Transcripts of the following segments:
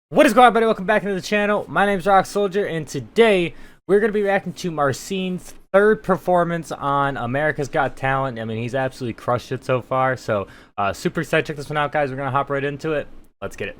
What is going on, everybody? Welcome back into the channel. My name is Rock Soldier, and today we're going to be reacting to Marcin's third performance on America's Got Talent. I mean, he's absolutely crushed it so far, so super excited to check this one out, guys. We're going to hop right into it. Let's get it.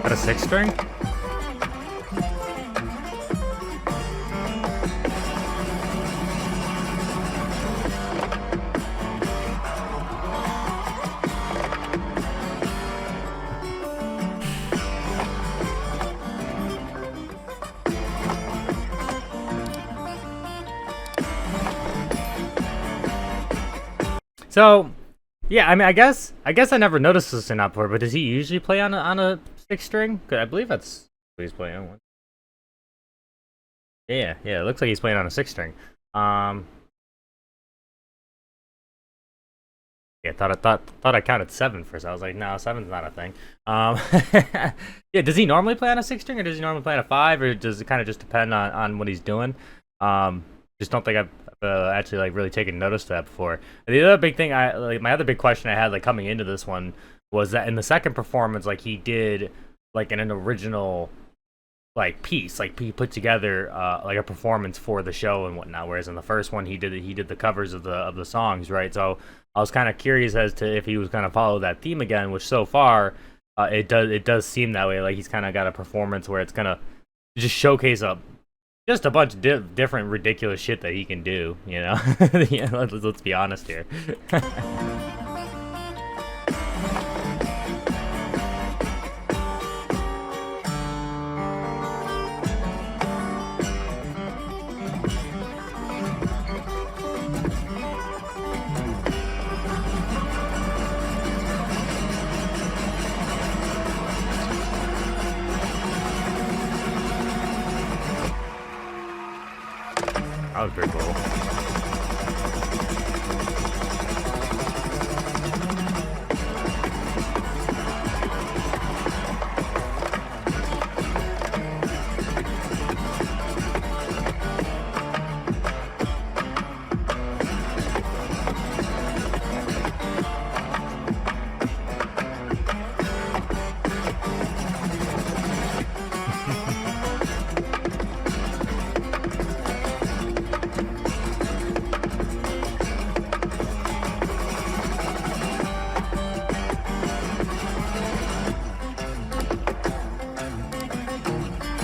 Got a six string? So, yeah, I mean, I guess I never noticed this in before, but does he usually play on a six string? 'Cause I believe that's what he's playing on. Yeah, it looks like he's playing on a six string. Yeah, thought I counted seven first. I was like, no, seven's not a thing. Yeah, does he normally play on a six string, or does he normally play on a five, or does it kind of just depend on what he's doing? Just don't think I've actually like really taken notice of that before. And the other big thing, my other big question I had like coming into this one was that in the second performance, like he did like an original like piece, like he put together like a performance for the show and whatnot. Whereas in the first one, he did the covers of the songs, right? So I was kind of curious as to if he was going to follow that theme again, which so far it does seem that way. Like he's kind of got a performance where it's gonna just showcase just a bunch of different ridiculous shit that he can do, you know. Yeah, let's be honest here. That was pretty cool.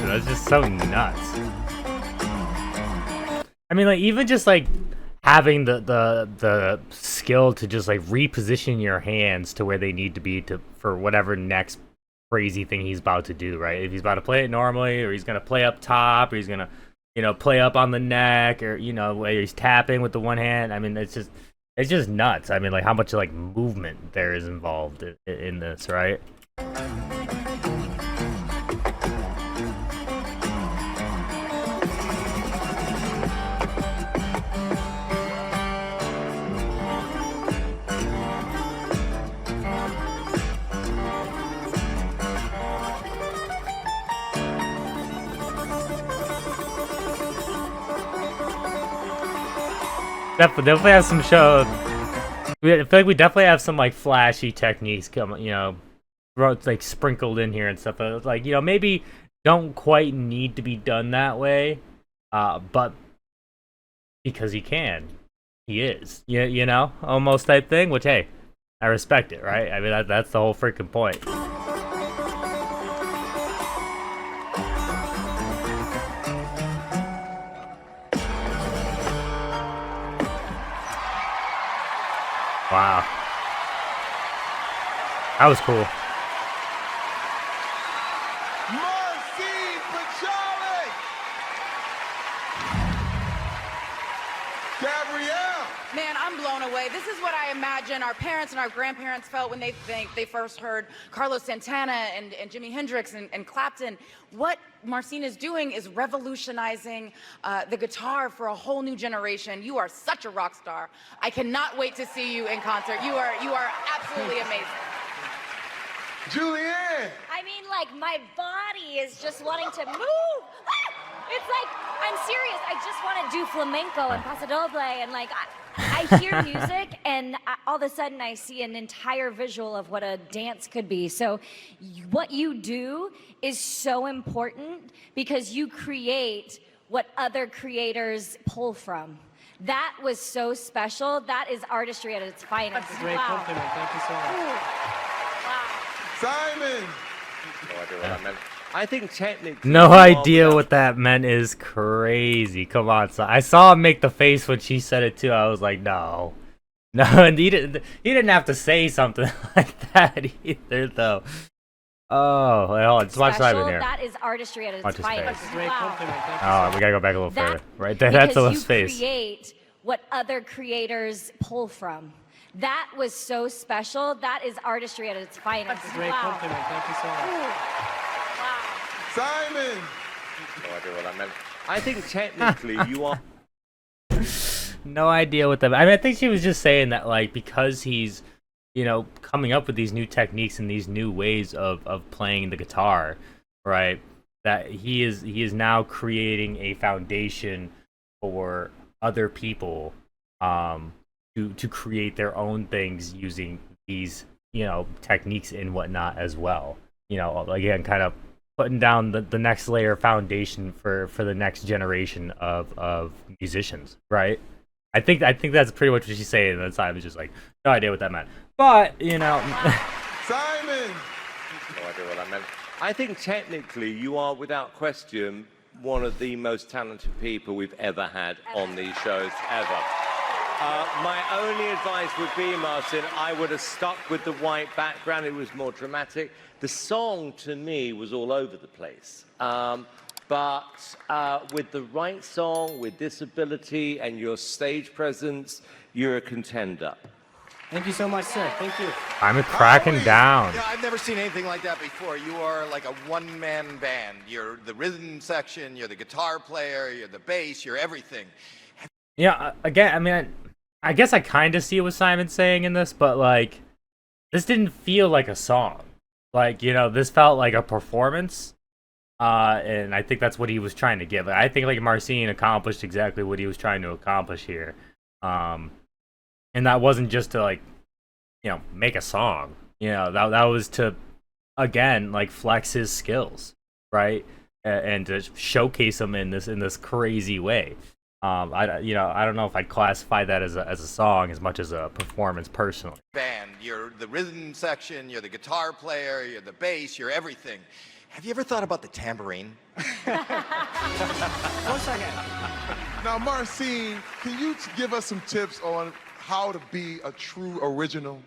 That's just so nuts. I mean, like, even just like having the skill to just like reposition your hands to where they need to be for whatever next crazy thing he's about to do, right? If he's about to play it normally, or he's gonna play up top, or he's gonna, play up on the neck, or where he's tapping with the one hand. I mean, it's just nuts. I mean, like how much like movement there is involved in this, right? Definitely have some show. I feel like we definitely have some like flashy techniques like sprinkled in here and stuff. Like maybe don't quite need to be done that way, but because he can, he is. Almost type thing. Which hey, I respect it, right? I mean that's the whole freaking point. Wow. That was cool. Marcin for Charlie! Gabrielle! Man, I'm blown away. This is what I imagine our parents and our grandparents felt when they first heard Carlos Santana and Jimi Hendrix and Clapton. What Marcin is doing is revolutionizing the guitar for a whole new generation. You are such a rock star. I cannot wait to see you in concert. You are absolutely amazing. Julianne! I mean, like, my body is just wanting to move. It's like, I'm serious. I just want to do flamenco and paso doble, and like, I hear music, and all of a sudden I see an entire visual of what a dance could be. So what you do is so important because you create what other creators pull from. That was so special. That is artistry at its finest. That's a great compliment. Thank you so much. Ooh. Wow. Simon! No idea what that meant. I think technically... No idea what that meant is crazy. Come on, so I saw him make the face when she said it too. I was like, no. No, and he didn't have to say something like that either, though. Oh, wait, hold on. Just watch Simon here. That is artistry at its Watch his finest. face. Great compliment. Thank you Oh, so we gotta go back a little That- further. Right there, that's because his face. you create what other creators pull from. That was so special. That is artistry at its finest. That's a great Wow. compliment. Thank you so much. Ooh. Wow. Simon! No idea what that meant. I think technically you are... No idea what that. I mean, I think she was just saying that, like, because he's, you know, coming up with these new techniques and these new ways of playing the guitar, right? That he is now creating a foundation for other people, to create their own things using these, you know, techniques and whatnot as well. You know, again, kind of putting down the next layer of foundation for the next generation of musicians, right? I think that's pretty much what she's saying. And the time is just like, no idea what that meant. But, you know. Simon! No idea what that meant. I think technically you are, without question, one of the most talented people we've ever had on these shows, ever. My only advice would be, Marcin, I would have stuck with the white background. It was more dramatic. The song, to me, was all over the place. But with the right song, with this ability and your stage presence, you're a contender. Thank you so much, sir. Thank you. I'm cracking down. Yeah, I've never seen anything like that before. You are like a one-man band. You're the rhythm section, you're the guitar player, you're the bass, you're everything. Yeah, again, I mean, I guess I kind of see what Simon's saying in this, but, like, this didn't feel like a song. Like, you know, this felt like a performance, and I think that's what he was trying to give. I think, like, Marcin accomplished exactly what he was trying to accomplish here. And that wasn't just to, like, you know, make a song. You know, that was to, again, like, flex his skills, right? And to showcase them in this crazy way. I don't know if I'd classify that as a song as much as a performance personally. Band, you're the rhythm section, you're the guitar player, you're the bass, you're everything. Have you ever thought about the tambourine? 1 second. Now, Marcin, can you give us some tips on how to be a true original?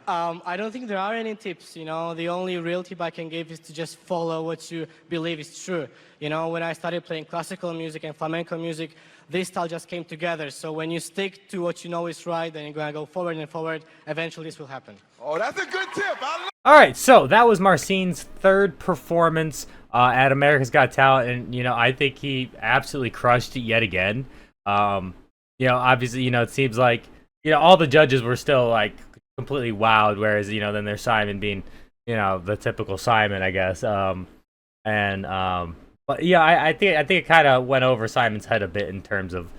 I don't think there are any tips, you know. The only real tip I can give is to just follow what you believe is true. You know, when I started playing classical music and flamenco music, this style just came together. So when you stick to what you know is right, then you're going to go forward and forward. Eventually, this will happen. Oh, that's a good tip. All right, so that was Marcin's third performance at America's Got Talent, and, you know, I think he absolutely crushed it yet again. You know, obviously, you know, it seems like, you know, all the judges were still, like, completely wowed, whereas, you know, then there's Simon being, you know, the typical Simon, I guess. But yeah, I think it kind of went over Simon's head a bit in terms of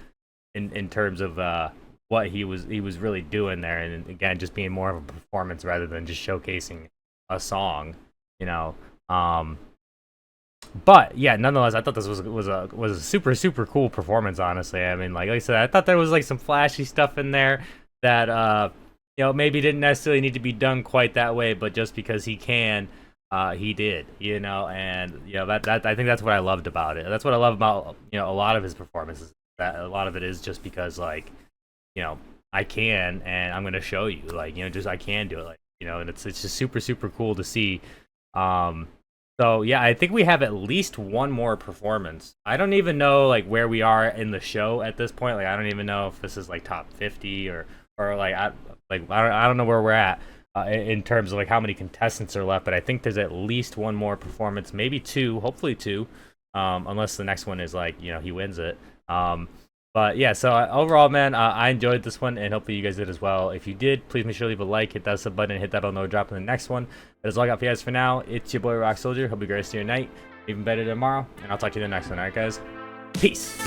what he was really doing there, and again, just being more of a performance rather than just showcasing a song, you know. But yeah, nonetheless, I thought this was a super cool performance. Honestly, I mean, like I said, I thought there was like some flashy stuff in there that you know, maybe didn't necessarily need to be done quite that way, but just because he can, he did, you know. And you know, that I think that's what I loved about it. That's what I love about, you know, a lot of his performances. That a lot of it is just because, like, you know, I can, and I'm gonna show you, like, you know, just I can do it, like, you know. And it's just super cool to see. So yeah, I think we have at least one more performance. I don't even know like where we are in the show at this point. Like I don't even know if this is like top 50 or like I don't know where we're at in terms of like how many contestants are left. But I think there's at least one more performance, maybe two, hopefully two, unless the next one is like he wins it. But yeah, so overall, man, I enjoyed this one, and hopefully you guys did as well. If you did, please make sure to leave a like, hit that sub button, and hit that bell no drop in the next one. That is all I got for you guys for now. It's your boy Rock Soldier. Hope you guys see your night even better tomorrow, and I'll talk to you in the next one. All right, guys, peace.